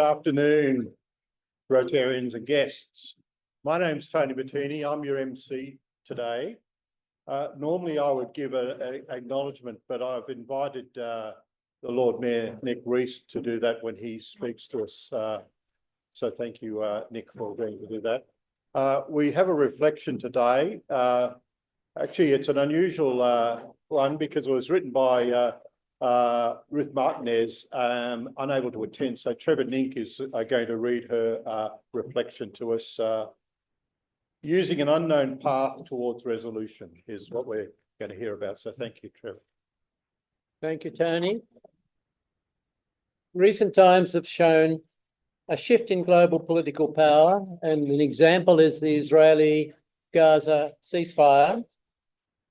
afternoon, Rotarians and guests. My name's Tony Bettini. I'm your MC today. Normally I would give an acknowledgement, but I've invited the Lord Mayor, Nick Rees, to do that when he speaks to us. So thank you, Nick, for agreeing to do that. We have a reflection today. Actually, it's an unusual one because it was written by Ruth Martinez, unable to attend. So Trevor Nink is going to read her reflection to us. Using an unknown path towards resolution is what we're going to hear about. So thank you, Trevor. Thank you, Tony. Recent times have shown a shift in global political power, and an example is the Israeli-Gaza ceasefire.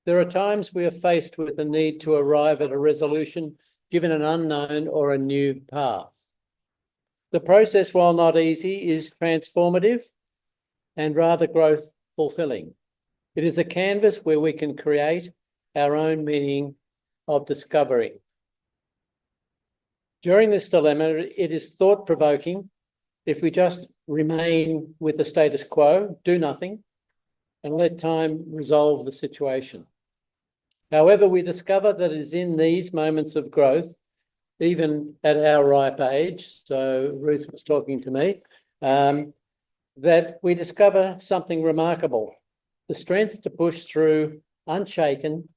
There are times we are faced with the need to arrive at a resolution given an unknown or a new path. The process, while not easy, is transformative and rather growth fulfilling. It is a canvas where we can create our own meaning of discovery. During this dilemma, it is thought-provoking if we just remain with the status quo, do nothing, and let time resolve the situation. However, we discover that it is in these moments of growth, even at our ripe age, so Ruth was talking to me, that we discover something remarkable, the strength to push through unshaken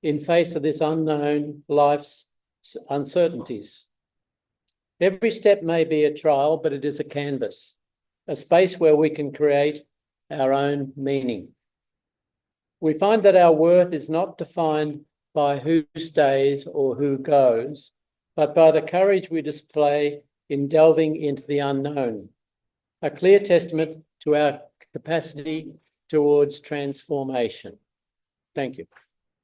in face of this unknown life's uncertainties. Every step may be a trial, but it is a canvas, a space where we can create our own meaning. We find that our worth is not defined by who stays or who goes, but by the courage we display in delving into the unknown, a clear testament to our capacity towards transformation. Thank you.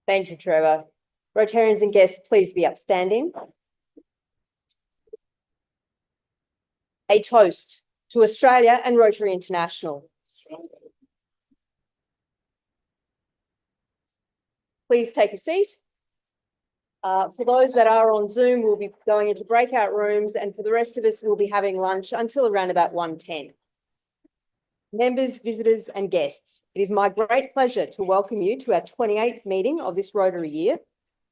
Thank you, Trevor. Rotarians and guests, please be upstanding. A toast to Australia and Rotary International. Please take a seat. For those that are on Zoom, we'll be going into breakout rooms, and for the rest of us, we'll be having lunch until around about 1:10. Members, visitors and guests, it is my great pleasure to welcome you to our 28th meeting of this Rotary year.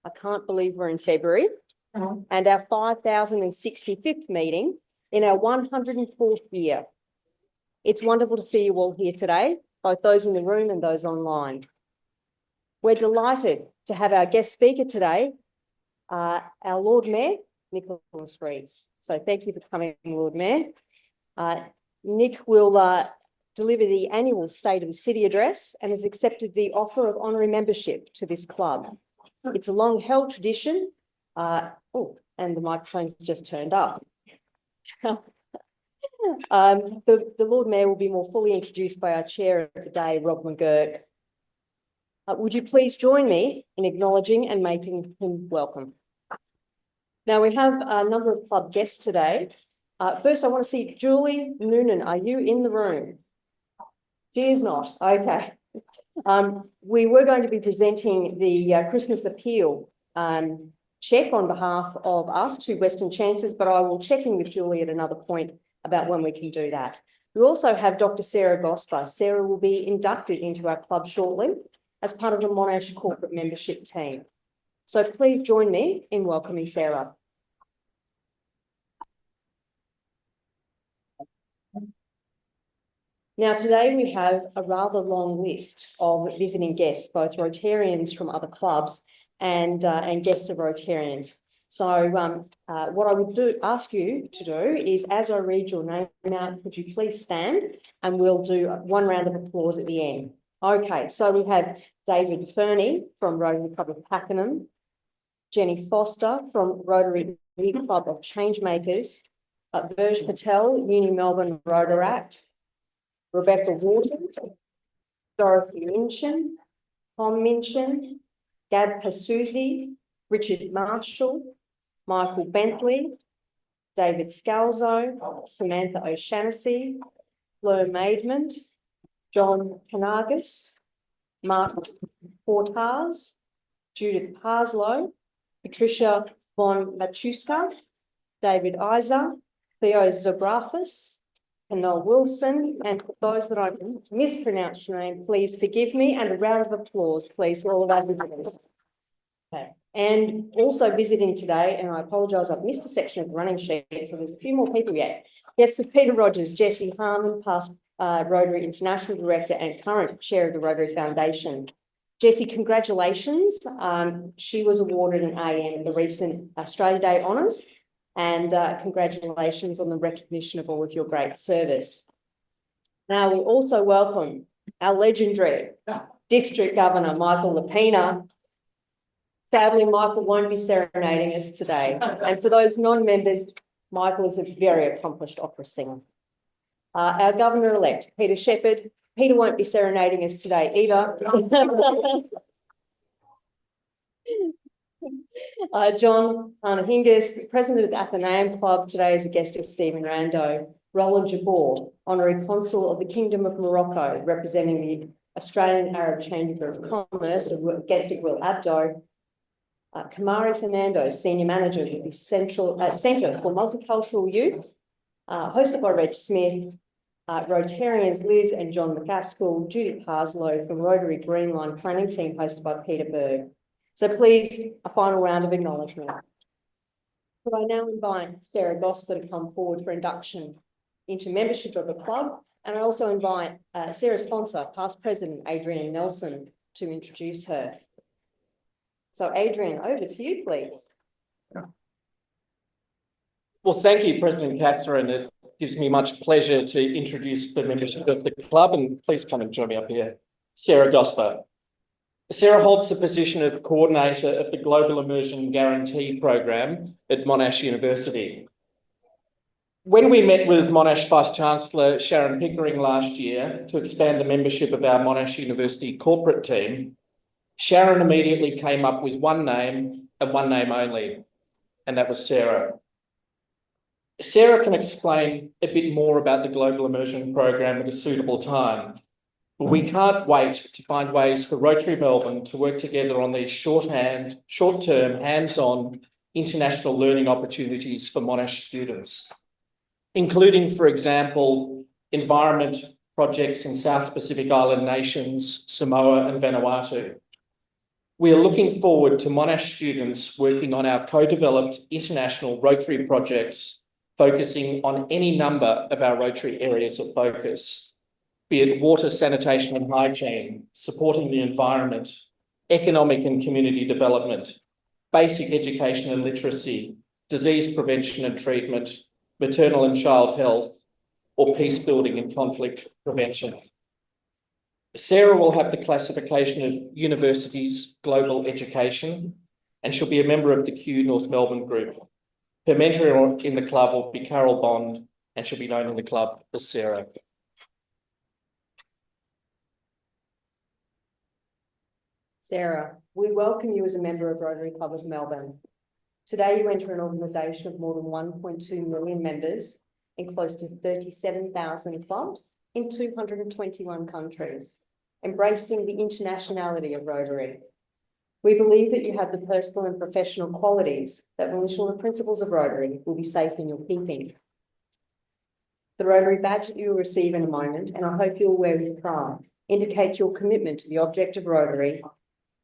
I can't believe we're in February. And our 5,065th meeting in our 104th year. It's wonderful to see you all here today, both those in the room and those online. We're delighted to have our guest speaker today, our Lord Mayor, Nicholas Rees. So thank you for coming, Lord Mayor. Nick will deliver the annual State of the City address and has accepted the offer of honorary membership to this club. It's a long-held tradition. Oh, and the microphone's just turned up. The Lord Mayor will be more fully introduced by our chair of the day, Rob McGurk. Would you please join me in acknowledging and making him welcome? Now, we have a number of club guests today. First, I want to see Julie Noonan. Are you in the room? She is not. Okay. We were going to be presenting the Christmas appeal check on behalf of us to Western Chances, but I will check in with Julie at another point about when we can do that. We also have Dr. Sarah Gosper. Sarah will be inducted into our club shortly as part of the Monash corporate membership team. So please join me in welcoming Sarah. Now, today we have a rather long list of visiting guests, both Rotarians from other clubs and guests of Rotarians. So what I would ask you to do is, as I read your name out, could you please stand, and we'll do one round of applause at the end. Okay, so we have David Fernie from Rotary Club of Pakenham, Jenny Foster from Rotary Club of Changemakers, Virj Patel, Uni Melbourne Rotaract, Rebecca Waters, Dorothy Minchin, Tom Minchin, Gab Pasuzi, Richard Marshall, Michael Bentley, David Scalzo, Samantha O'Shannessy, Fleur Maidment, John Kanagas, Mark Portars, Judith Parslow, Patricia von Machuska, David Isa, Theo Zobrafis, and Noel Wilson, and for those that I mispronounced your name, please forgive me, and a round of applause, please, for all of our visitors. Okay, and also visiting today, and I apologise, I've missed a section of the running sheet, so there's a few more people yet. Yes, so Peter Rogers, Jessie Harmon, past Rotary International Director and current Chair of the Rotary Foundation. Jessie, congratulations. She was awarded an AM at the recent Australia Day Honours, and congratulations on the recognition of all of your great service. Now, we also welcome our legendary District Governor, Michael Lapina. Sadly, Michael won't be serenading us today. And for those non-members, Michael is a very accomplished opera singer. Our Governor-elect, Peter Shepherd. Peter won't be serenading us today either. John Arnahingas, the President of the Athenaeum Club, today is a guest of Stephen Rando. Roland Jabor, Honorary Consul of the Kingdom of Morocco, representing the Australian Arab Chamber of Commerce, a guest of Will Abdo. Kamari Fernando, Senior Manager of the Centre for Multicultural Youth, hosted by Reg Smith. Rotarians Liz and John McCaskill, Judy Parslow from Rotary Green Line Planning Team, hosted by Peter Berg. So please, a final round of acknowledgement. Could I now invite Sarah Gosper to come forward for induction into membership of the club, and I also invite Sarah's sponsor, past President Adrian Nelson, to introduce her. So Adrian, over to you, please. Well, thank you, President Catherine. It gives me much pleasure to introduce the membership of the club, and please come and join me up here. Sarah Gosper. Sarah holds the position of Coordinator of the Global Immersion Guarantee Program at Monash University. When we met with Monash Vice-Chancellor Sharon Pickering last year to expand the membership of our Monash University corporate team, Sharon immediately came up with one name and one name only, and that was Sarah. Sarah can explain a bit more about the Global Immersion Program at a suitable time, but we can't wait to find ways for Rotary Melbourne to work together on these short-term, hands-on international learning opportunities for Monash students, including, for example, environment projects in South Pacific Island nations, Samoa and Vanuatu. We are looking forward to Monash students working on our co-developed international Rotary projects, focusing on any number of our Rotary areas of focus, be it water, sanitation and hygiene, supporting the environment, economic and community development, basic education and literacy, disease prevention and treatment, maternal and child health, or peace building and conflict prevention. Sarah will have the classification of Universities Global Education, and she'll be a member of the Q North Melbourne group. Her mentor in the club will be Carol Bond, and she'll be known in the club as Sarah. Sarah, we welcome you as a member of Rotary Club of Melbourne. Today you enter an organisation of more than 1.2 million members in close to 37,000 clubs in 221 countries, embracing the internationality of Rotary. We believe that you have the personal and professional qualities that will ensure the principles of Rotary will be safe in your keeping. The Rotary badge that you will receive in a moment, and I hope you'll wear with pride, indicates your commitment to the object of Rotary,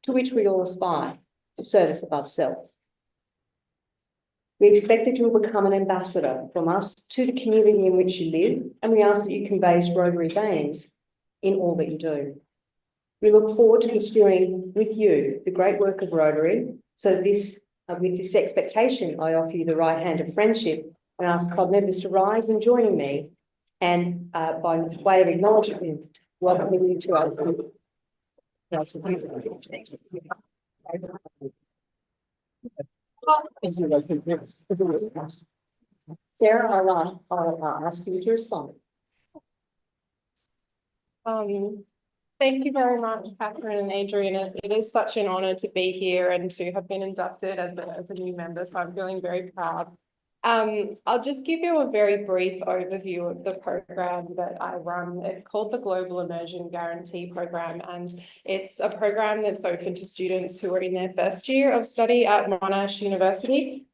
to which we all aspire, to service above self. We expect that you will become an ambassador from us to the community in which you live, and we ask that you convey Rotary's aims in all that you do. We look forward to pursuing with you the great work of Rotary. So with this expectation, I offer you the right hand of friendship and ask club members to rise and join me, and by way of acknowledgement, welcome you to our group. Sarah, I'll ask you to respond. Thank you very much, Catherine and Adrian. It is such an honour to be here and to have been inducted as a new member, so I'm feeling very proud. I'll just give you a very brief overview of the program that I run. It's called the Global Immersion Guarantee Program, and it's a program that's open to students who are in their first year of study at Monash University.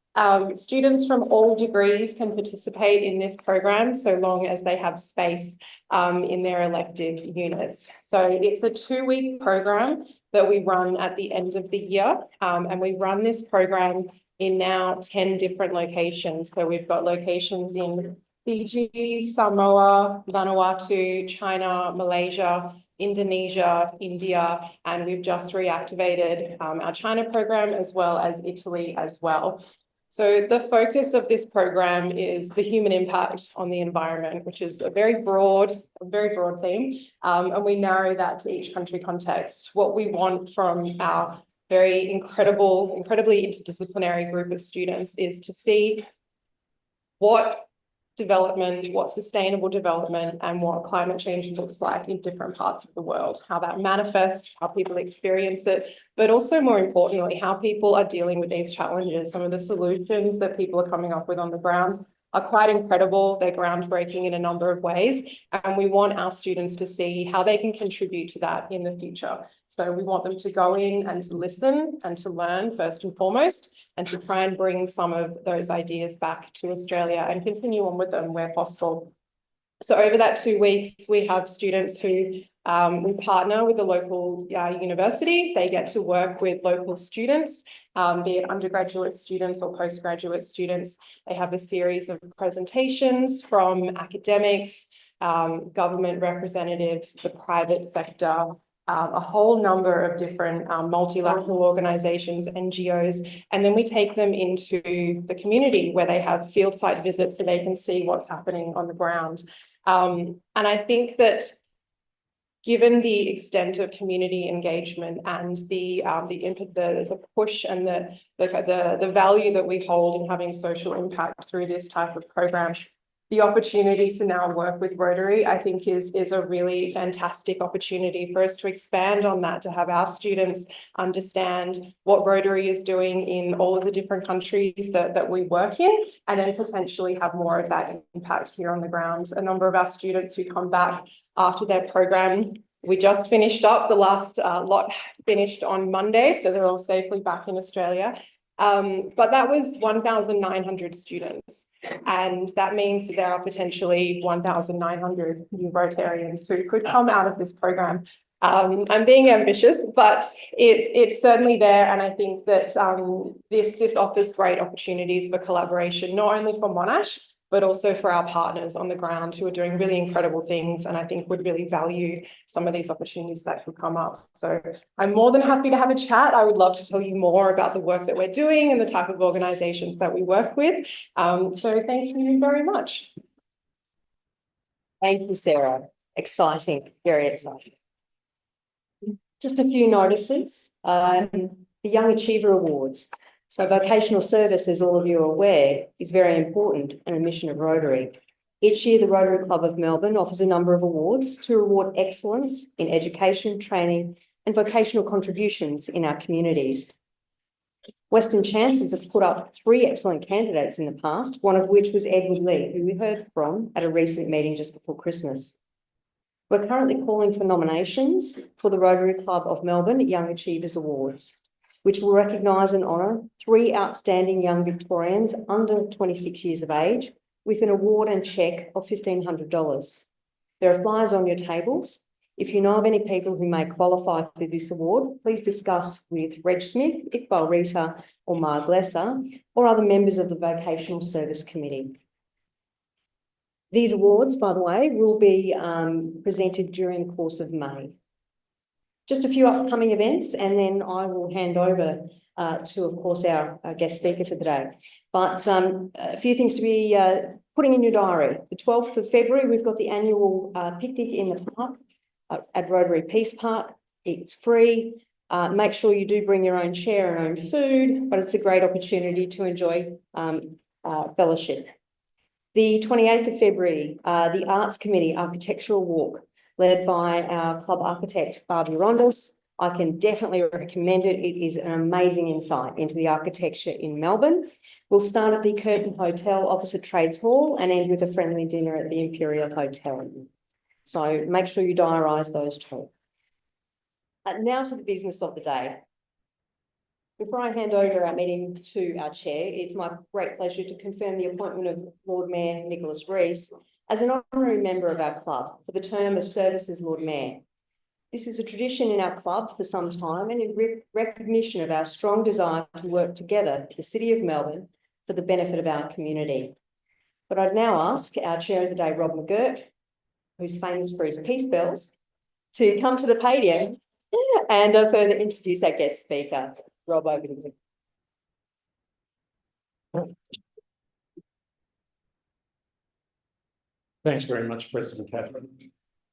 Students from all degrees can participate in this program so long as they have space in their elective units. So it's a 2-week program that we run at the end of the year, and we run this program in now 10 different locations. So we've got locations in Fiji, Samoa, Vanuatu, China, Malaysia, Indonesia, India, and we've just reactivated our China program as well as Italy as well. So the focus of this program is the human impact on the environment, which is a very broad theme, and we narrow that to each country context. What we want from our very incredibly interdisciplinary group of students is to see what development, what sustainable development and what climate change looks like in different parts of the world, how that manifests, how people experience it, but also more importantly, how people are dealing with these challenges. Some of the solutions that people are coming up with on the ground are quite incredible. They're groundbreaking in a number of ways, and we want our students to see how they can contribute to that in the future. So we want them to go in and to listen and to learn first and foremost, and to try and bring some of those ideas back to Australia and continue on with them where possible. So over that 2 weeks, we have students who we partner with the local university. They get to work with local students, be it undergraduate students or postgraduate students. They have a series of presentations from academics, government representatives, the private sector, a whole number of different multilateral organizations, NGOs, and then we take them into the community where they have field site visits so they can see what's happening on the ground. And I think that given the extent of community engagement and the push and the value that we hold in having social impact through this type of program, the opportunity to now work with Rotary, I think is a really fantastic opportunity for us to expand on that, to have our students understand what Rotary is doing in all of the different countries that we work in, and then potentially have more of that impact here on the ground. A number of our students who come back after their program, we just finished up, the last lot finished on Monday, so they're all safely back in Australia. But that was 1,900 students. And that means that there are potentially 1,900 new Rotarians who could come out of this program. I'm being ambitious, but it's certainly there. And I think that this offers great opportunities for collaboration, not only for Monash, but also for our partners on the ground who are doing really incredible things and I think would really value some of these opportunities that could come up. So I'm more than happy to have a chat. I would love to tell you more about the work that we're doing and the type of organisations that we work with. So thank you very much. Thank you, Sarah. Exciting, very exciting. Just a few notices. The Young Achiever Awards. So vocational service, as all of you are aware, is very important and a mission of Rotary. Each year, the Rotary Club of Melbourne offers a number of awards to reward excellence in education, training, and vocational contributions in our communities. Western Chances have put up 3 excellent candidates in the past, one of which was Edward Lee, who we heard from at a recent meeting just before Christmas. We're currently calling for nominations for the Rotary Club of Melbourne Young Achievers Awards, which will recognise and honour 3 outstanding young Victorians under 26 years of age with an award and cheque of $1,500. There are flyers on your tables. If you know of any people who may qualify for this award, please discuss with Reg Smith, Iqbal Rita or Marg Lesser or other members of the Vocational Service Committee. These awards, by the way, will be presented during the course of May. Just a few upcoming events, and then I will hand over to, of course, our guest speaker for the day. But a few things to be putting in your diary. The 12th of February, we've got the annual picnic in the park at Rotary Peace Park. It's free. Make sure you do bring your own chair and own food, but it's a great opportunity to enjoy fellowship. The 28th of February, the Arts Committee Architectural Walk, led by our club architect, Barbie Rondos. I can definitely recommend it. It is an amazing insight into the architecture in Melbourne. We'll start at the Curtin Hotel opposite Trades Hall and end with a friendly dinner at the Imperial Hotel. So make sure you diarise those two. Now to the business of the day. Before I hand over our meeting to our chair, it's my great pleasure to confirm the appointment of Lord Mayor Nicholas Rees as an honorary member of our club for the term of service as Lord Mayor. This is a tradition in our club for some time and in recognition of our strong desire to work together for the City of Melbourne for the benefit of our community. But I'd now ask our chair of the day, Rob McGurk, who's famous for his peace bells, to come to the podium and further introduce our guest speaker. Rob, over to you. Thanks very much, President Catherine.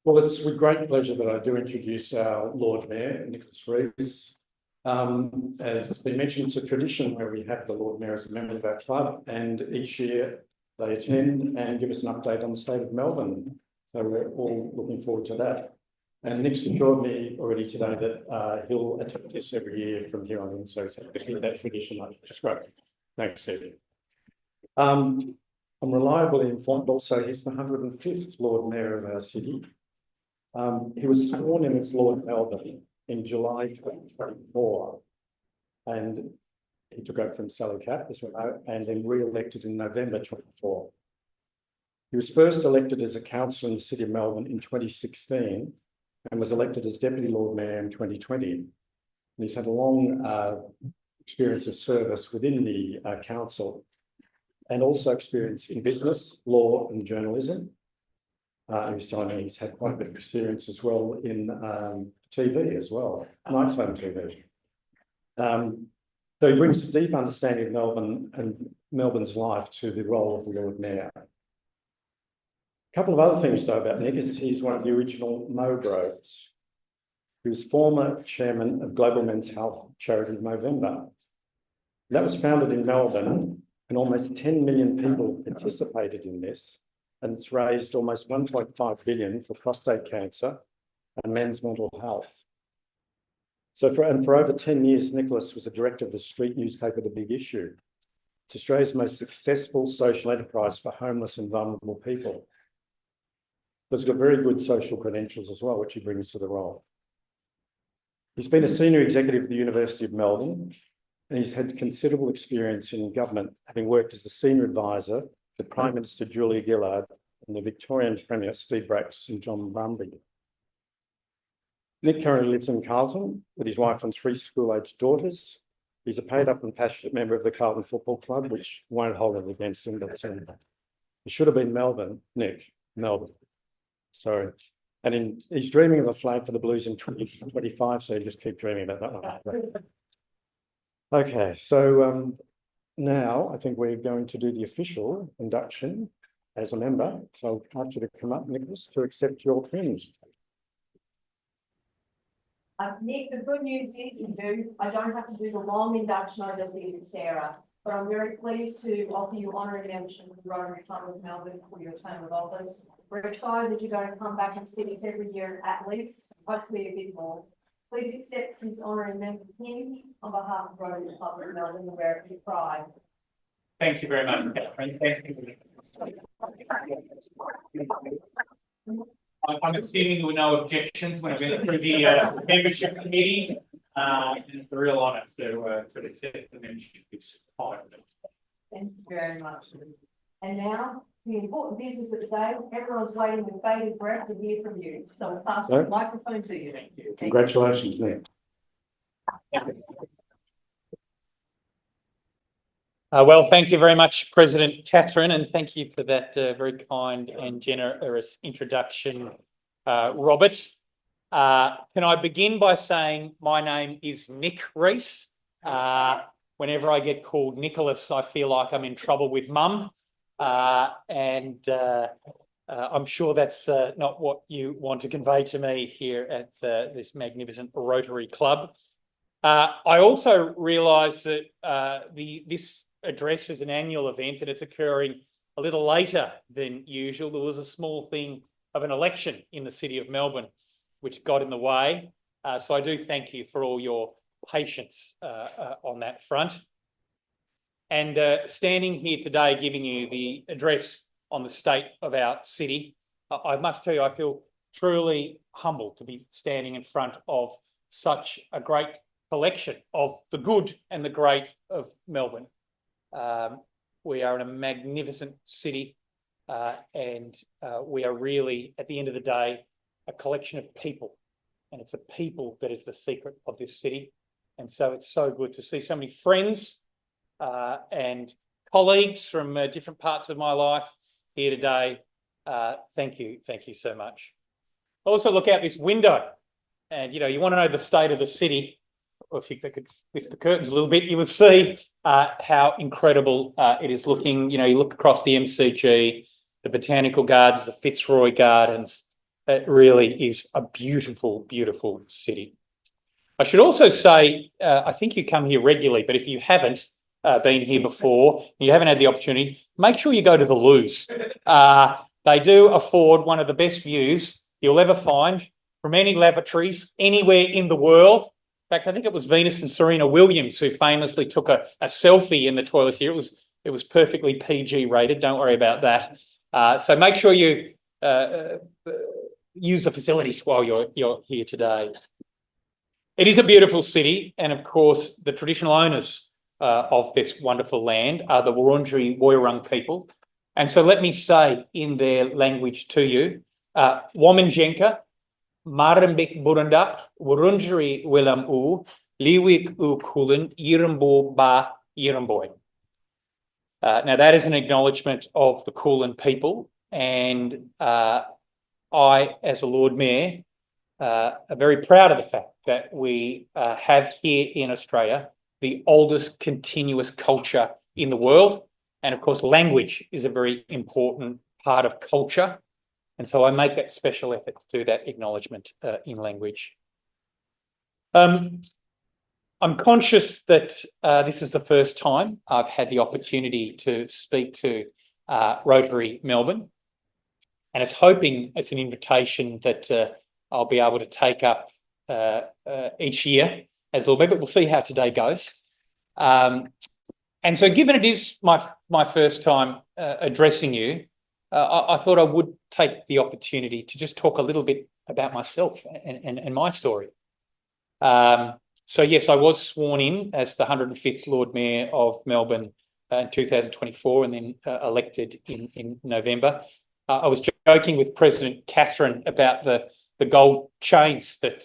Well, it's with great pleasure that I do introduce our Lord Mayor, Nicholas Rees. As has been mentioned, it's a tradition where we have the Lord Mayor as a member of our club, and each year they attend and give us an update on the state of Melbourne. So we're all looking forward to that. And Nick's assured me already today that he'll attend this every year from here on in, so it's that tradition, which is great. Thanks, Steve. I'm reliably informed also he's the 105th Lord Mayor of our city. He was sworn in as Lord Melbourne in July 2024, and he took over from Sally Capp, as we know, and then re-elected in November 24. He was first elected as a councillor in the City of Melbourne in 2016 and was elected as Deputy Lord Mayor in 2020. And he's had a long experience of service within the council and also experience in business, law and journalism. He's telling me he's had quite a bit of experience as well in TV as well, nighttime TV. So he brings a deep understanding of Melbourne and Melbourne's life to the role of the Lord Mayor. A couple of other things though about Nick is he's one of the original Mobros. He was former chairman of Global Men's Health charity Movember. That was founded in Melbourne, and almost 10 million people participated in this, and it's raised almost 1.5 billion for prostate cancer and men's mental health. So for over 10 years, Nicholas was a director of the street newspaper, The Big Issue. It's Australia's most successful social enterprise for homeless and vulnerable people. But he's got very good social credentials as well, which he brings to the role. He's been a senior executive at the University of Melbourne, and he's had considerable experience in government, having worked as the senior advisor to Prime Minister Julia Gillard and the Victorian Premier Steve Bracks and John Brumby. Nick currently lives in Carlton with his wife and 3 school-aged daughters. He's a paid-up and passionate member of the Carlton Football Club, which won't hold it against him, but it should have been Melbourne, Nick, Melbourne. Sorry. And he's dreaming of a flag for the Blues in 2025, so you just keep dreaming about that one. Okay, so now I think we're going to do the official induction as a member. So I'll ask you to come up, Nicholas, to accept your pins. Nick, the good news is I don't have to do the long induction I just did with Sarah, but I'm very pleased to offer you honorary membership of the Rotary Club of Melbourne for your term of office. We're excited that you're going to come back and see us every year at least, hopefully a bit more. Please accept his honorary member pin on behalf of Rotary Club of Melbourne and wear it with pride. Thank you very much, Catherine. Thank you. I'm assuming there were no objections when I went through the membership committee. And it's a real honour to accept the membership this time. Thank you very much. And now, the important business of the day, everyone's waiting with bated breath to hear from you. So I'll pass the microphone to you. Thank you. Congratulations, Nick. Well, thank you very much, President Catherine, and thank you for that very kind and generous introduction, Robert. Can I begin by saying my name is Nick Rees. Whenever I get called Nicholas, I feel like I'm in trouble with Mum, and I'm sure that's not what you want to convey to me here at this magnificent Rotary Club. I also realise that this address is an annual event and it's occurring a little later than usual. There was a small thing of an election in the City of Melbourne which got in the way. So I do thank you for all your patience on that front. And standing here today giving you the address on the state of our city, I must tell you I feel truly humbled to be standing in front of such a great collection of the good and the great of Melbourne. We are in a magnificent city, and we are really, at the end of the day, a collection of people. And it's the people that is the secret of this city. And so it's so good to see so many friends and colleagues from different parts of my life here today. Thank you so much. Also look out this window, and you want to know the state of the city. Or if you could lift the curtains a little bit, you would see how incredible it is looking. You look across the MCG, the Botanical Gardens, the Fitzroy Gardens. It really is a beautiful, beautiful city. I should also say, I think you come here regularly, but if you haven't been here before, you haven't had the opportunity, make sure you go to the loos. They do afford one of the best views you'll ever find from any lavatories anywhere in the world. In fact, I think it was Venus and Serena Williams who famously took a selfie in the toilets here. It was perfectly PG rated. Don't worry about that. So make sure you use the facilities while you're here today. It is a beautiful city, and of course, the traditional owners of this wonderful land are the Wurundjeri Woiwurrung people. And so let me say in their language to you, Wominjenka, Marambik Burundap, Wurundjeri Willam U, Liwik U Kulin, Yirambo Ba Yiramboy. Now that is an acknowledgement of the Kulin people, and I, as a Lord Mayor, are very proud of the fact that we have here in Australia the oldest continuous culture in the world. And of course, language is a very important part of culture. And so I make that special effort to do that acknowledgement in language. I'm conscious that this is the first time I've had the opportunity to speak to Rotary Melbourne. And it's hoping it's an invitation that I'll be able to take up each year as Lord Mayor, but we'll see how today goes. And so given it is my first time addressing you, I thought I would take the opportunity to just talk a little bit about myself and my story. So yes, I was sworn in as the 105th Lord Mayor of Melbourne in 2024 and then elected in November. I was joking with President Catherine about the gold chains that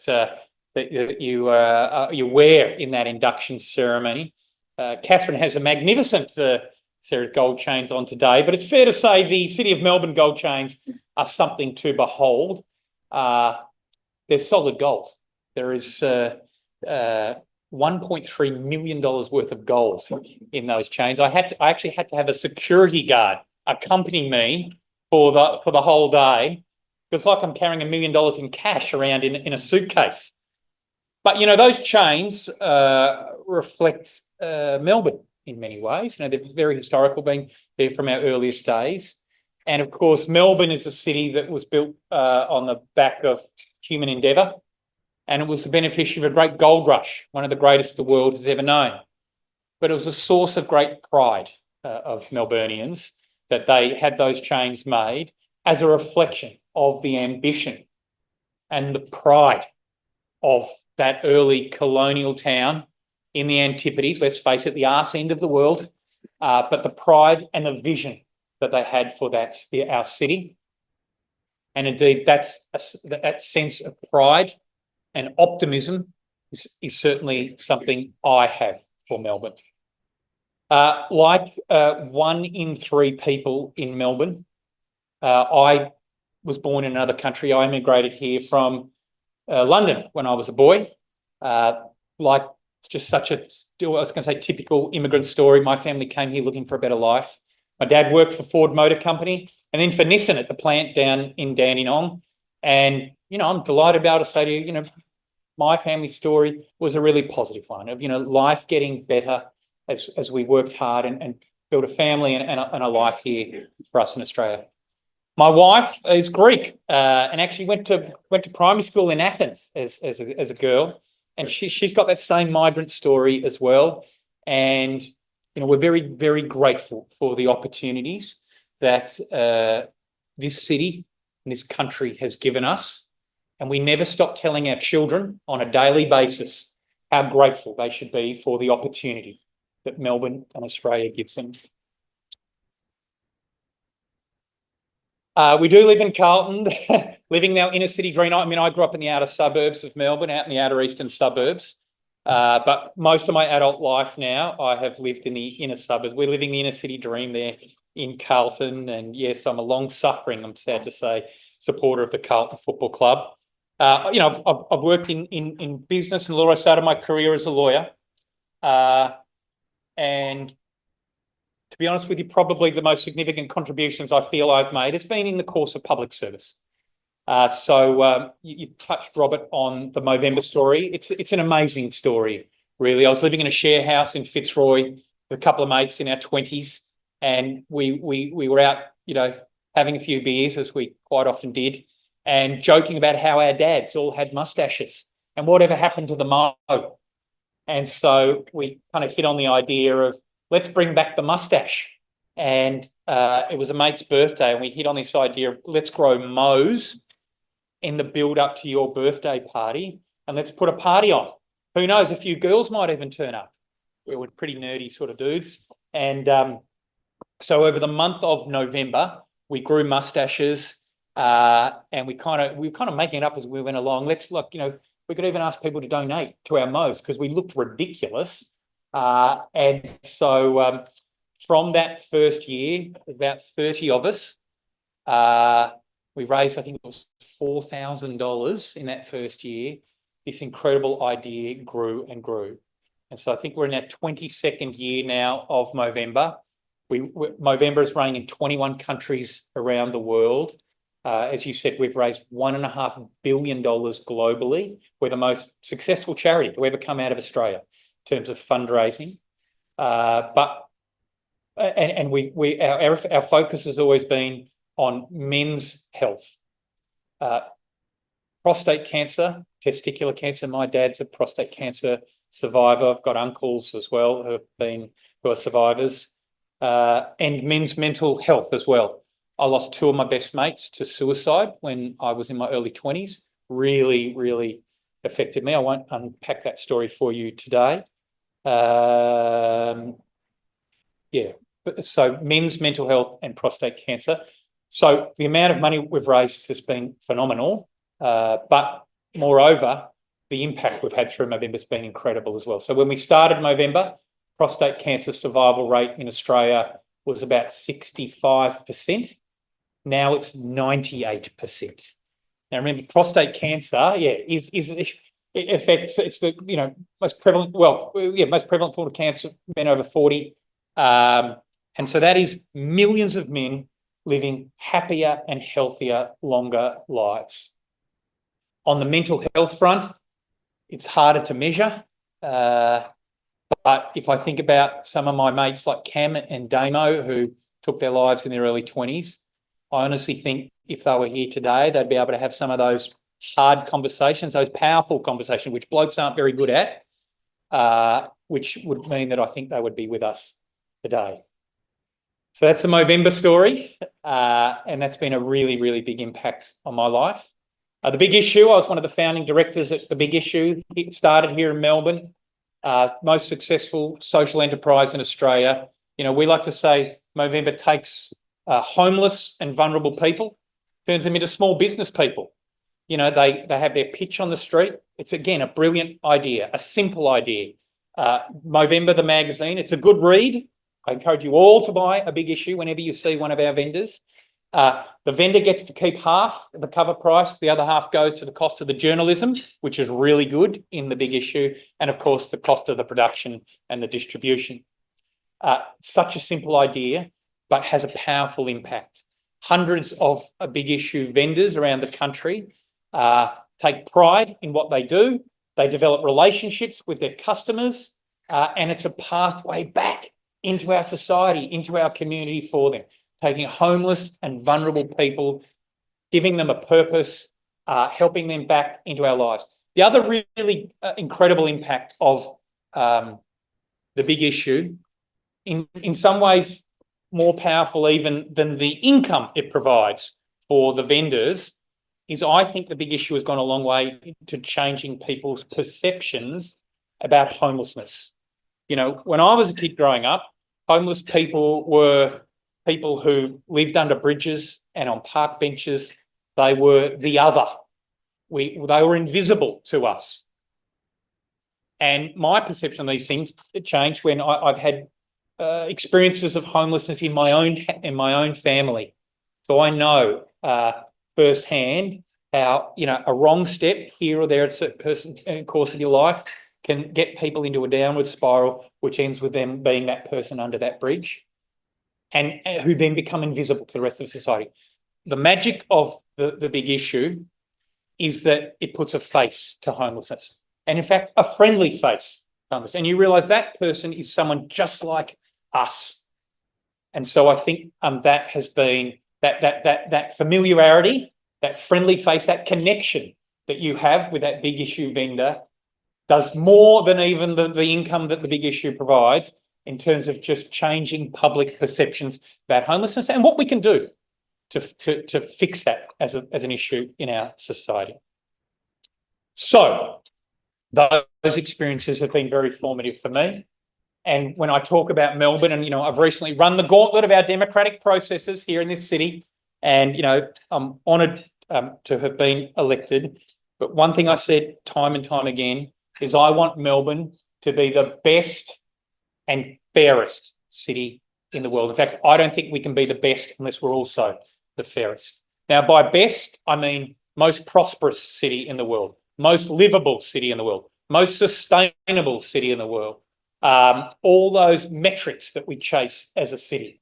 you wear in that induction ceremony. Catherine has a magnificent set of gold chains on today, but it's fair to say the City of Melbourne gold chains are something to behold. They're solid gold. There is $1.3 million worth of gold in those chains. I actually had to have a security guard accompany me for the whole day. It's like I'm carrying $1 million in cash around in a suitcase. But those chains reflect Melbourne in many ways. They're very historical, being there from our earliest days. And of course, Melbourne is a city that was built on the back of human endeavour, and it was the beneficiary of a great gold rush, one of the greatest the world has ever known. But it was a source of great pride of Melburnians that they had those chains made as a reflection of the ambition and the pride of that early colonial town in the Antipodes, let's face it, the arse end of the world, but the pride and the vision that they had for our city. And indeed, that sense of pride and optimism is certainly something I have for Melbourne. Like 1 in 3 people in Melbourne, I was born in another country. I immigrated here from London when I was a boy. Like just such a, I was going to say, typical immigrant story. My family came here looking for a better life. My dad worked for Ford Motor Company and then for Nissan at the plant down in Dandenong. And, I'm delighted to be able to say to you, my family story was a really positive one of, life getting better as we worked hard and built a family and a life here for us in Australia. My wife is Greek and actually went to primary school in Athens as a girl, and she's got that same migrant story as well. And we're very, very grateful for the opportunities that this city and this country has given us, and we never stop telling our children on a daily basis how grateful they should be for the opportunity that Melbourne and Australia gives them. We do live in Carlton, living our inner city dream. I mean, I grew up in the outer suburbs of Melbourne, out in the outer eastern suburbs. But most of my adult life now, I have lived in the inner suburbs. We're living the inner city dream there in Carlton. And yes, I'm a long-suffering, I'm sad to say, supporter of the Carlton Football Club. You know, I've worked in business and law. I started my career as a lawyer. And to be honest with you, probably the most significant contributions I feel I've made has been in the course of public service. You touched, Robert, on the Movember story. It's an amazing story, really. I was living in a share house in Fitzroy with a couple of mates in our 20s, and we were out, you know, having a few beers, as we quite often did, and joking about how our dads all had mustaches and whatever happened to the mo. And so we kind of hit on the idea of, let's bring back the mustache. And it was a mate's birthday, and we hit on this idea of, let's grow mows in the build up to your birthday party, and let's put a party on. Who knows, a few girls might even turn up. We were pretty nerdy sort of dudes. And so over the month of November, we grew mustaches, and we were kind of making it up as we went along. Let's look, you know, we could even ask people to donate to our mows because we looked ridiculous. And so from that first year, about 30 of us, we raised, I think it was $4,000 in that first year. This incredible idea grew and grew. And so I think we're in our 22nd year now of Movember. Movember is running in 21 countries around the world. As you said, we've raised $1.5 billion globally. We're the most successful charity to ever come out of Australia in terms of fundraising. Our focus has always been on men's health. Prostate cancer, testicular cancer. My dad's a prostate cancer survivor. I've got uncles as well who are survivors. And men's mental health as well. I lost two of my best mates to suicide when I was in my early 20s. Really, really affected me. I won't unpack that story for you today. So men's mental health and prostate cancer. So the amount of money we've raised has been phenomenal. But moreover, the impact we've had through Movember has been incredible as well. So when we started Movember, prostate cancer survival rate in Australia was about 65%. Now it's 98%. Now remember, prostate cancer, it affects, it's the most prevalent form of cancer, men over 40. And so that is millions of men living happier and healthier, longer lives. On the mental health front, it's harder to measure. But if I think about some of my mates like Cam and Damo who took their lives in their early 20s, I honestly think if they were here today, they'd be able to have some of those hard conversations, those powerful conversations, which blokes aren't very good at, which would mean that I think they would be with us today. So that's the Movember story, and that's been a really, really big impact on my life. The Big Issue, I was one of the founding directors at the Big Issue. It started here in Melbourne, most successful social enterprise in Australia. You know, we like to say Movember takes homeless and vulnerable people, turns them into small business people. You know, they have their pitch on the street. It's, again, a brilliant idea, a simple idea. Movember, the magazine, it's a good read. I encourage you all to buy a Big Issue whenever you see one of our vendors. The vendor gets to keep half the cover price. The other half goes to the cost of the journalism, which is really good in the Big Issue. And, of course, the cost of the production and the distribution. Such a simple idea, but has a powerful impact. Hundreds of Big Issue vendors around the country take pride in what they do. They develop relationships with their customers, and it's a pathway back into our society, into our community for them, taking homeless and vulnerable people, giving them a purpose, helping them back into our lives. The other really incredible impact of the Big Issue, in some ways more powerful even than the income it provides for the vendors, is I think the Big Issue has gone a long way to changing people's perceptions about homelessness. You know, when I was a kid growing up, homeless people were people who lived under bridges and on park benches. They were the other. They were invisible to us. And my perception of these things changed when I've had experiences of homelessness in my own family. So I know firsthand how, you know, a wrong step here or there at a certain person in the course of your life can get people into a downward spiral, which ends with them being that person under that bridge, and who then become invisible to the rest of society. The magic of the big issue is that it puts a face to homelessness, and in fact, a friendly face to homelessness. And you realise that person is someone just like us. And so I think that has been that familiarity, that friendly face, that connection that you have with that big issue vendor does more than even the income that the big issue provides in terms of just changing public perceptions about homelessness and what we can do to fix that as an issue in our society. So those experiences have been very formative for me. And when I talk about Melbourne, and, you know, I've recently run the gauntlet of our democratic processes here in this city, and, you know, I'm honoured to have been elected. But one thing I said time and time again is I want Melbourne to be the best and fairest city in the world. In fact, I don't think we can be the best unless we're also the fairest. Now, by best, I mean most prosperous city in the world, most livable city in the world, most sustainable city in the world. All those metrics that we chase as a city.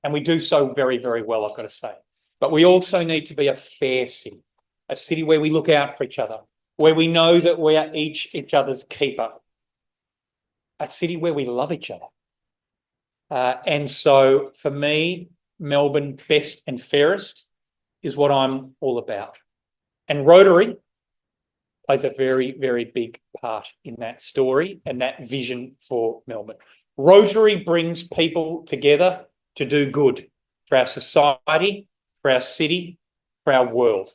And we do so very, very well, I've got to say. But we also need to be a fair city, a city where we look out for each other, where we know that we are each other's keeper, a city where we love each other. And so for me, Melbourne best and fairest is what I'm all about. And Rotary plays a very, very big part in that story and that vision for Melbourne. Rotary brings people together to do good for our society, for our city, for our world.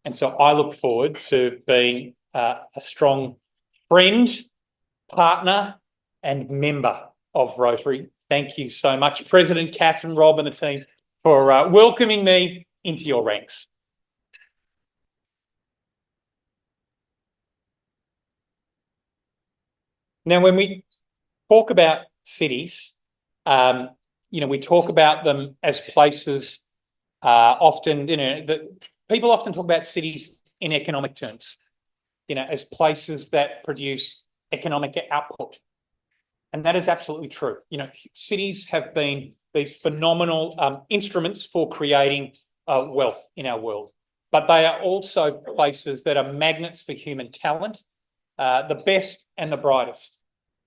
And so I look forward to being a strong friend, partner, and member of Rotary. Thank you so much, President Catherine, Rob, and the team for welcoming me into your ranks. Now, when we talk about cities, you know, we talk about them as places often, you know, people often talk about cities in economic terms, you know, as places that produce economic output. And that is absolutely true. You know, cities have been these phenomenal instruments for creating wealth in our world. But they are also places that are magnets for human talent, the best and the brightest.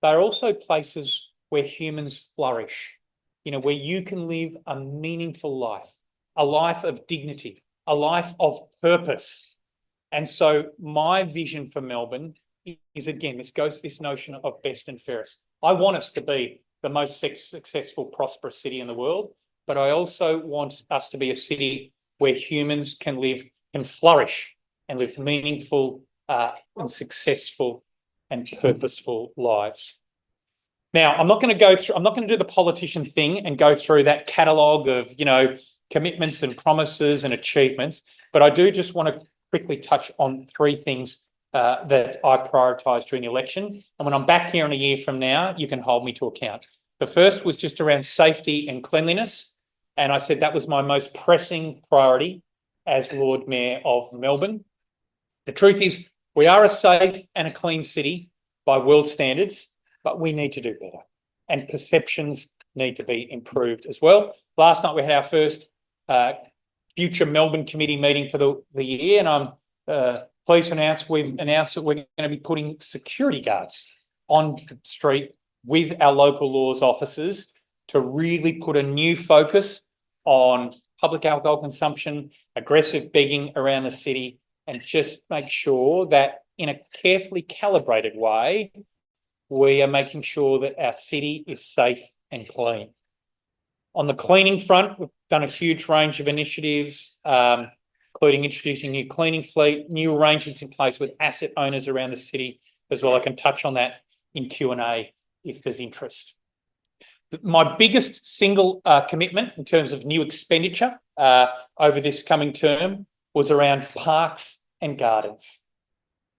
They're also places where humans flourish, you know, where you can live a meaningful life, a life of dignity, a life of purpose. And so my vision for Melbourne is, again, this goes to this notion of best and fairest. I want us to be the most successful, prosperous city in the world, but I also want us to be a city where humans can flourish and live meaningful and successful and purposeful lives. Now, I'm not going to do the politician thing and go through that catalogue of, you know, commitments and promises and achievements, but I do just want to quickly touch on three things that I prioritised during the election. And when I'm back here in a year from now, you can hold me to account. The first was just around safety and cleanliness. And I said that was my most pressing priority as Lord Mayor of Melbourne. The truth is, we are a safe and a clean city by world standards, but we need to do better. And perceptions need to be improved as well. Last night we had our first Future Melbourne Committee meeting for the year, and I'm pleased to announce we've announced that we're going to be putting security guards on the street with our local laws officers to really put a new focus on public alcohol consumption, aggressive begging around the city, and just make sure that in a carefully calibrated way, we are making sure that our city is safe and clean. On the cleaning front, we've done a huge range of initiatives, including introducing a new cleaning fleet, new arrangements in place with asset owners around the city as well. I can touch on that in Q&A if there's interest. My biggest single commitment in terms of new expenditure over this coming term was around parks and gardens.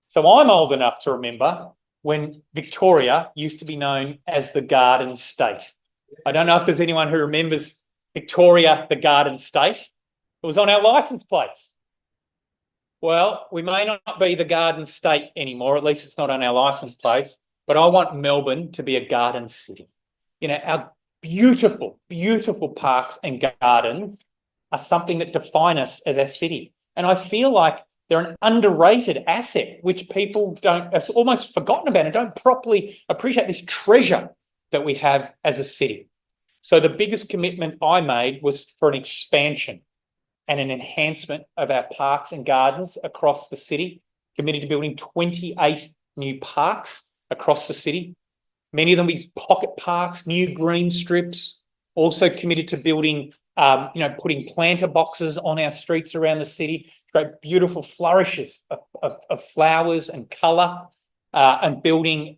So I'm old enough to remember when Victoria used to be known as the Garden State. I don't know if there's anyone who remembers Victoria, the Garden State. It was on our licence plates. Well, we may not be the Garden State anymore, at least it's not on our licence plates, but I want Melbourne to be a garden city. You know, our beautiful, beautiful parks and gardens are something that define us as our city. And I feel like they're an underrated asset, which people have almost forgotten about and don't properly appreciate this treasure that we have as a city. So the biggest commitment I made was for an expansion and an enhancement of our parks and gardens across the city, committed to building 28 new parks across the city. Many of them be pocket parks, new green strips, also committed to building, putting planter boxes on our streets around the city, create beautiful flourishes of flowers and colour, and building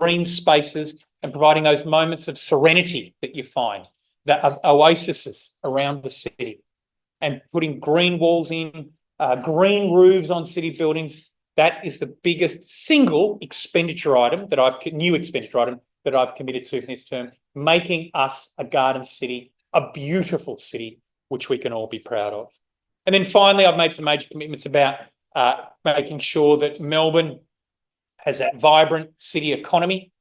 green spaces and providing those moments of serenity that you find, that oases around the city, and putting green walls in, green roofs on city buildings. That is the biggest single expenditure item that I've committed to for this term, making us a garden city, a beautiful city, which we can all be proud of. And then finally, I've made some major commitments about making sure that Melbourne has that vibrant city economy.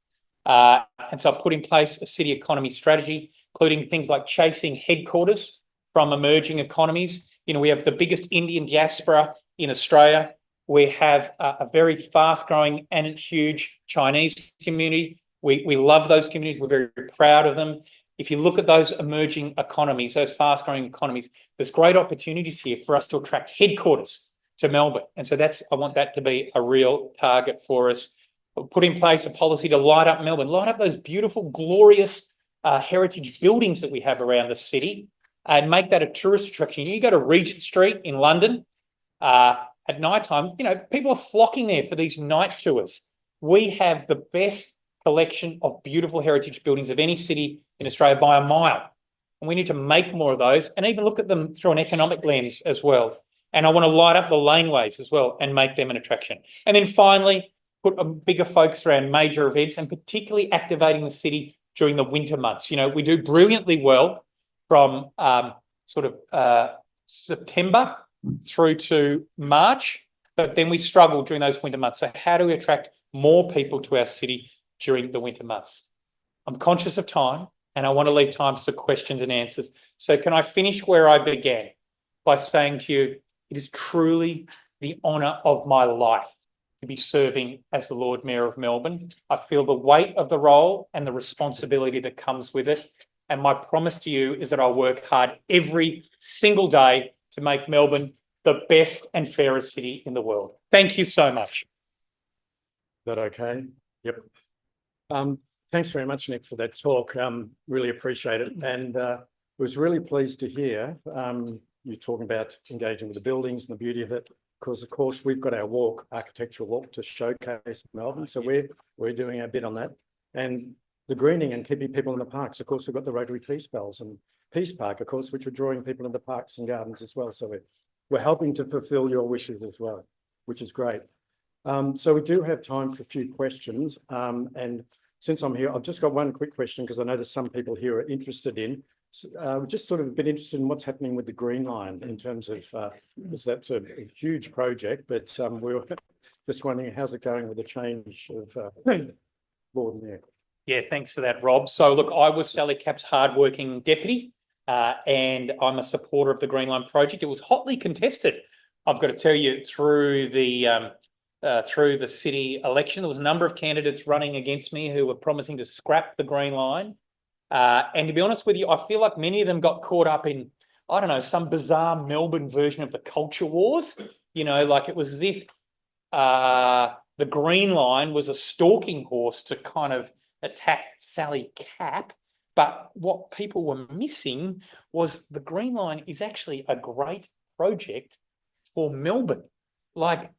And so I've put in place a city economy strategy, including things like chasing headquarters from emerging economies. You know, we have the biggest Indian diaspora in Australia. We have a very fast-growing and huge Chinese community. We love those communities. We're very, very proud of them. If you look at those emerging economies, those fast-growing economies, there's great opportunities here for us to attract headquarters to Melbourne. And so I want that to be a real target for us. We'll put in place a policy to light up Melbourne, light up those beautiful, glorious heritage buildings that we have around the city and make that a tourist attraction. You go to Regent Street in London, at night time, you know, people are flocking there for these night tours. We have the best collection of beautiful heritage buildings of any city in Australia by a mile. And we need to make more of those and even look at them through an economic lens as well. And I want to light up the laneways as well and make them an attraction. And then finally, put a bigger focus around major events and particularly activating the city during the winter months. You know, we do brilliantly well from September through to March, but then we struggle during those winter months. So how do we attract more people to our city during the winter months? I'm conscious of time and I want to leave time for questions and answers. So can I finish where I began by saying to you, it is truly the honour of my life to be serving as the Lord Mayor of Melbourne. I feel the weight of the role and the responsibility that comes with it. And my promise to you is that I'll work hard every single day to make Melbourne the best and fairest city in the world. Thank you so much. Is that okay? Yep. Thanks very much, Nick, for that talk. Really appreciate it. And was really pleased to hear you talking about engaging with the buildings and the beauty of it. Because of course we've got our walk, architectural walk, to showcase Melbourne. So we're doing our bit on that. And the greening and keeping people in the parks. Of course, we've got the Rotary Peace Bells and Peace Park, of course, which are drawing people into parks and gardens as well. So we're helping to fulfill your wishes as well, which is great. So we do have time for a few questions. And since I'm here, I've just got one quick question because I know there's some people here are interested in. We've just sort of been interested in what's happening with the Green Line in terms of, because that's a huge project, but we were just wondering how's it going with the change of Lord Mayor. Yeah, thanks for that, Rob. So look, I was Sally Capp's hardworking deputy and I'm a supporter of the Green Line project. It was hotly contested. I've got to tell you, through the city election, there was a number of candidates running against me who were promising to scrap the Green Line. And to be honest with you, I feel like many of them got caught up in, I don't know, some bizarre Melbourne version of the culture wars. You know, like it was as if the Green Line was a stalking horse to kind of attack Sally Capp. But what people were missing was the Green Line is actually a great project for Melbourne. Like,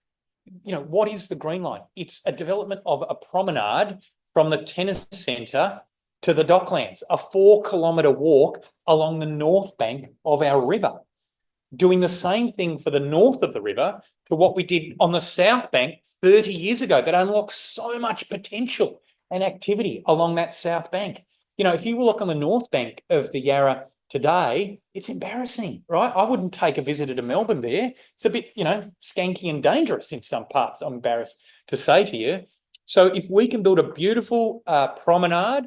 you know, what is the Green Line? It's a development of a promenade from the tennis centre to the Docklands, a 4-kilometre walk along the north bank of our river. Doing the same thing for the north of the river to what we did on the south bank 30 years ago that unlocks so much potential and activity along that south bank. You know, if you look on the north bank of the Yarra today, it's embarrassing, right? I wouldn't take a visitor to Melbourne there. It's a bit, you know, skanky and dangerous in some parts, I'm embarrassed to say to you. So if we can build a beautiful promenade,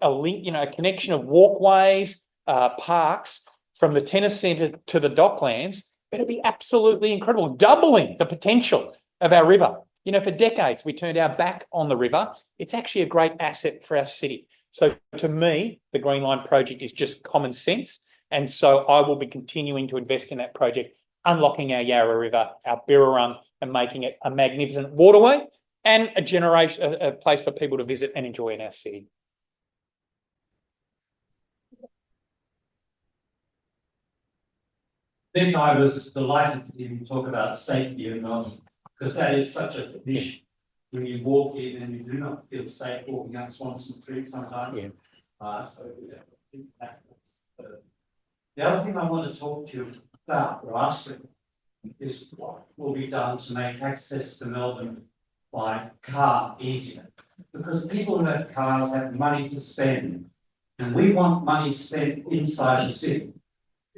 a link, you know, a connection of walkways, parks from the tennis centre to the Docklands, it'd be absolutely incredible, doubling the potential of our river. You know, for decades, we turned our back on the river. It's actually a great asset for our city. So to me, the Green Line project is just common sense. And so I will be continuing to invest in that project, unlocking our Yarra River, our Birrarung, and making it a magnificent waterway and a place for people to visit and enjoy in our city. I think I was delighted to hear you talk about safety in Melbourne, because that is such a issue. When you walk in and you do not feel safe walking up Swanson Street sometimes. Yeah. The other thing I want to talk to you about, or ask you, is what will be done to make access to Melbourne by car easier? Because people who have cars have money to spend, and we want money spent inside the city.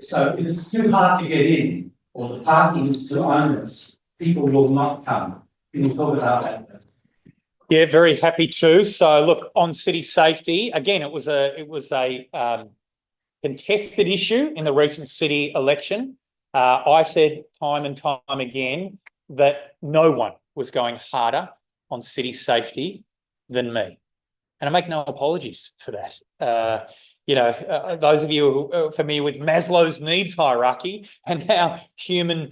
So if it's too hard to get in, or the parking is too onerous, people will not come. Can you talk about that? Yeah, very happy to. So look, on city safety, again, it was a contested issue in the recent city election. I said time and time again that no one was going harder on city safety than me. And I make no apologies for that. You know, those of you who are familiar with Maslow's needs hierarchy and how human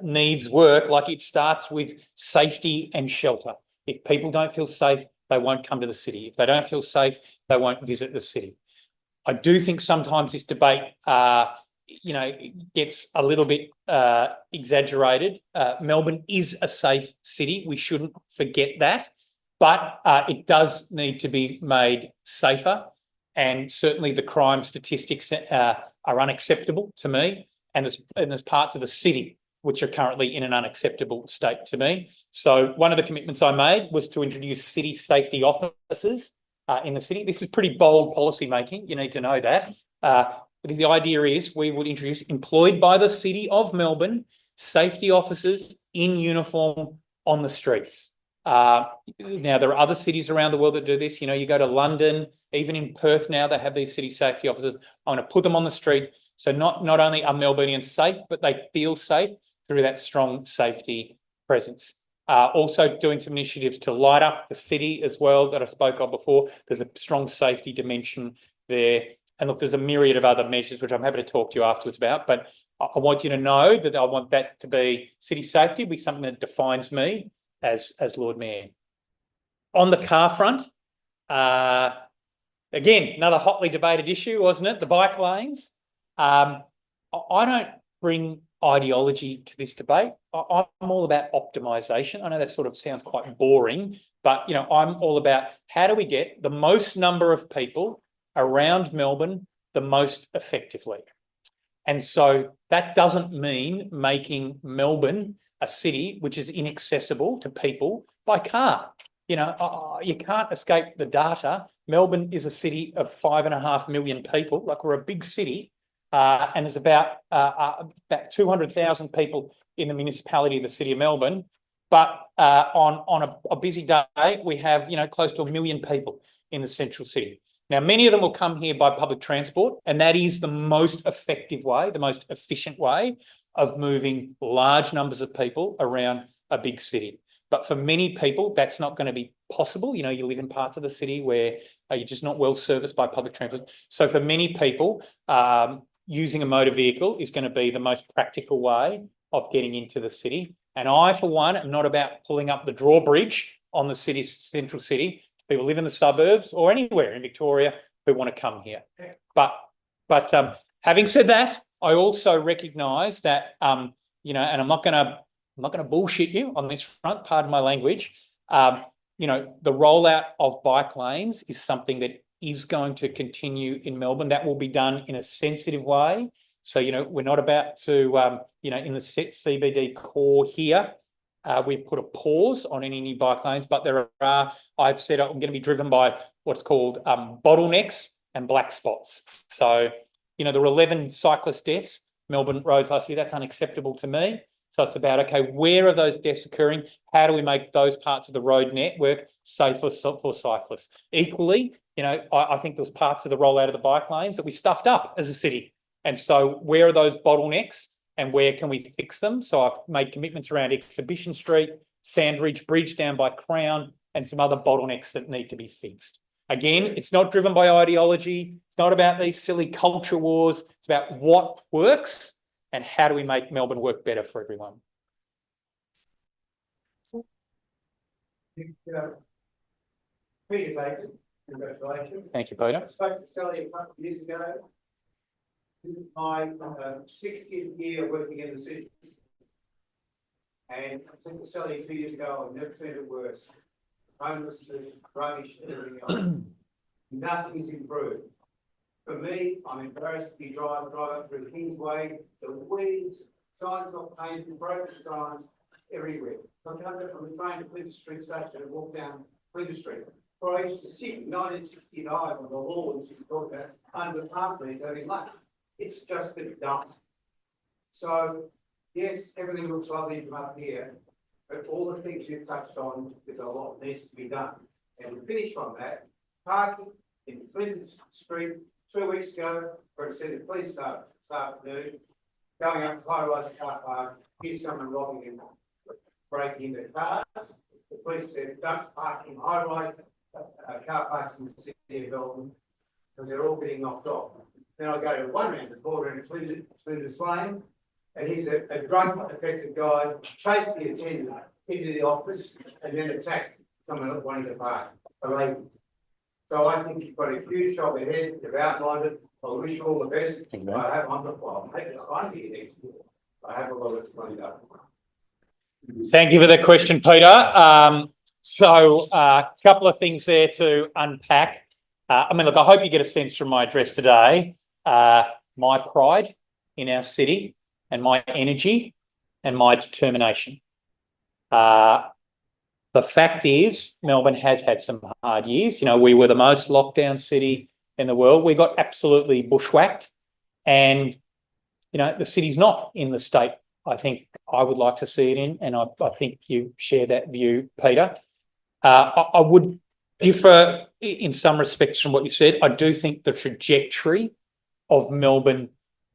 needs work, like it starts with safety and shelter. If people don't feel safe, they won't come to the city. If they don't feel safe, they won't visit the city. I do think sometimes this debate, you know, gets a little bit exaggerated. Melbourne is a safe city. We shouldn't forget that. But it does need to be made safer. And certainly the crime statistics are unacceptable to me. And there's parts of the city which are currently in an unacceptable state to me. So one of the commitments I made was to introduce city safety officers in the city. This is pretty bold policy making. You need to know that. The idea is we would introduce, employed by the City of Melbourne, safety officers in uniform on the streets. Now, there are other cities around the world that do this. You know, you go to London, even in Perth now, they have these city safety officers. I'm going to put them on the street. So not only are Melburnians safe, but they feel safe through that strong safety presence. Also doing some initiatives to light up the city as well that I spoke of before. There's a strong safety dimension there. And look, there's a myriad of other measures, which I'm happy to talk to you afterwards about. But I want you to know that I want that to be city safety, be something that defines me as Lord Mayor. On the car front, again, another hotly debated issue, wasn't it? The bike lanes. I don't bring ideology to this debate. I'm all about optimisation. I know that sort of sounds quite boring, but you know, I'm all about how do we get the most number of people around Melbourne the most effectively. And so that doesn't mean making Melbourne a city which is inaccessible to people by car. You know, you can't escape the data. Melbourne is a city of 5.5 million people. Like, we're a big city, and there's about 200,000 people in the municipality of the City of Melbourne. But on a busy day, we have, you know, close to 1 million people in the central city. Now, many of them will come here by public transport, and that is the most effective way, the most efficient way of moving large numbers of people around a big city. But for many people, that's not going to be possible. You know, you live in parts of the city where you're just not well serviced by public transport. So for many people, using a motor vehicle is going to be the most practical way of getting into the city. And I, for one, am not about pulling up the drawbridge on the city's central city. People live in the suburbs or anywhere in Victoria who want to come here. But having said that, I also recognise that you know, and I'm not going to bullshit you on this front. Pardon my language. You know, the rollout of bike lanes is something that is going to continue in Melbourne. That will be done in a sensitive way. So, you know, we're not about to, you know, in the CBD core here, we've put a pause on any new bike lanes, but there are, I've said I'm going to be driven by what's called bottlenecks and black spots. So, you know, there were 11 cyclist deaths, Melbourne roads last year. That's unacceptable to me. So it's about, okay, where are those deaths occurring? How do we make those parts of the road network safer for cyclists? Equally, you know, I think there's parts of the rollout of the bike lanes that we stuffed up as a city. And so where are those bottlenecks and where can we fix them? So I've made commitments around Exhibition Street, Sandridge Bridge down by Crown, and some other bottlenecks that need to be fixed. Again, it's not driven by ideology. It's not about these silly culture wars. It's about what works and how do we make Melbourne work better for everyone. Peter Bacon, congratulations. Thank you, Peter. I spoke to Scully a couple of years ago. This is my 60th year working in the city. And I think Scully 2 years ago, I've never seen it worse. Homelessness, rubbish, everything else. Nothing is improved. For me, I'm embarrassed to be driving up through the Kingsway, the weeds, signs not painted, broken signs everywhere. I'm coming from the train to Flinders Street station and walk down Flinders Street. Where I used to sit in 1969 on the lawns you talk about under the palm trees having lunch. It's just a dump. So, yes, everything looks lovely from up here, but all the things you've touched on, there's a lot needs to be done. And to finish on that, parking in Flinders Street 2 weeks ago, where it said the police this afternoon, going up to high-rise car park, here's someone robbing and breaking into cars. The police said, don't park in high-rise car parks in the city of Melbourne, because they're all getting knocked off. Then I go to one end of the border in Flinders Lane, and he's a drug-affected guy, chased the attendant into the office, and then attacked someone wanting to park. So I think you've got a huge job ahead. You've outlined it. I wish you all the best. I have, I'm here next year. I have a lot of explained up. Thank you for the question, Peter. So a couple of things there to unpack. I mean, look, I hope you get a sense from my address today, my pride in our city and my energy and my determination. The fact is, Melbourne has had some hard years. You know, we were the most lockdown city in the world. We got absolutely bushwhacked, and, you know, the city's not in the state I think I would like to see it in, and I think you share that view, Peter. I would differ in some respects from what you said. I do think the trajectory of Melbourne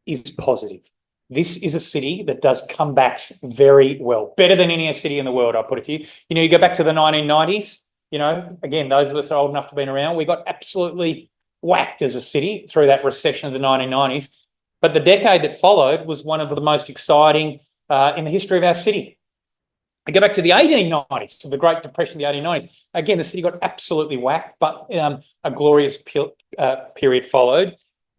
is positive. This is a city that does comebacks very well, better than any city in the world, I'll put it to you. You know, you go back to the 1990s, you know, again, those of us that are old enough to have been around, we got absolutely whacked as a city through that recession of the 1990s. But the decade that followed was one of the most exciting in the history of our city. I go back to the 1890s, to the Great Depression of the 1890s. Again, the city got absolutely whacked, but a glorious period followed.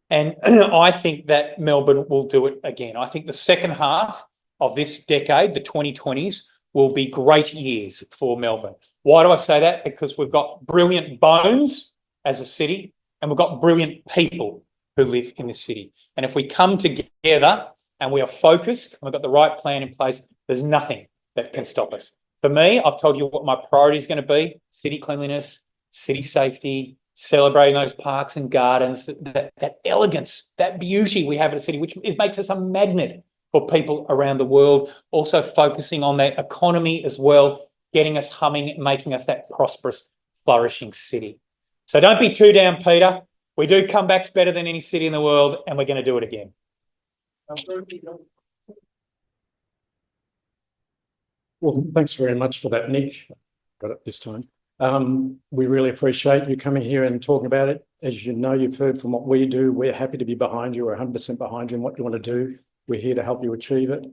And I think that Melbourne will do it again. I think the second half of this decade, the 2020s, will be great years for Melbourne. Why do I say that? Because we've got brilliant bones as a city, and we've got brilliant people who live in the city. And if we come together and we are focused and we've got the right plan in place, there's nothing that can stop us. For me, I've told you what my priority is going to be: city cleanliness, city safety, celebrating those parks and gardens, that elegance, that beauty we have in the city, which makes us a magnet for people around the world. Also focusing on that economy as well, getting us humming, making us that prosperous, flourishing city. So don't be too down, Peter. We do comebacks better than any city in the world, and we're going to do it again. Well, thanks very much for that, Nick. Got it this time. We really appreciate you coming here and talking about it. As you know, you've heard from what we do. We're happy to be behind you. We're 100% behind you in what you want to do. We're here to help you achieve it.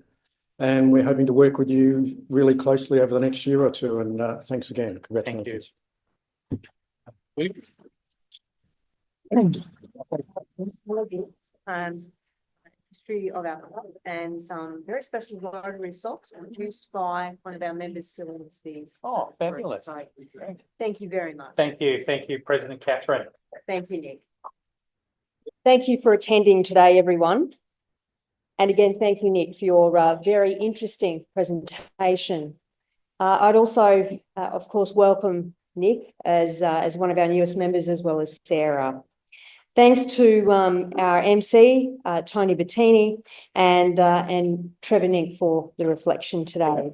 And we're hoping to work with you really closely over the next year or two. And thanks again. Congratulations. Thank you. history of our club and some very special Rotary socks produced by one of our members, Phil Spears. Oh, fabulous. So, thank you very much. Thank you, President Catherine. Thank you, Nick. Thank you for attending today, everyone. And again, thank you, Nick, for your very interesting presentation. I'd also, of course, welcome Nick as one of our newest members, as well as Sarah. Thanks to our MC, Tony Bettini, and Trevor Nick for the reflection today.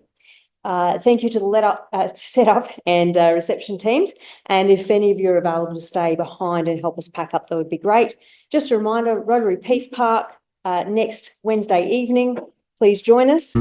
Thank you to the setup and reception teams. And if any of you are available to stay behind and help us pack up, that would be great. Just a reminder, Rotary Peace Park next Wednesday evening. Please join us.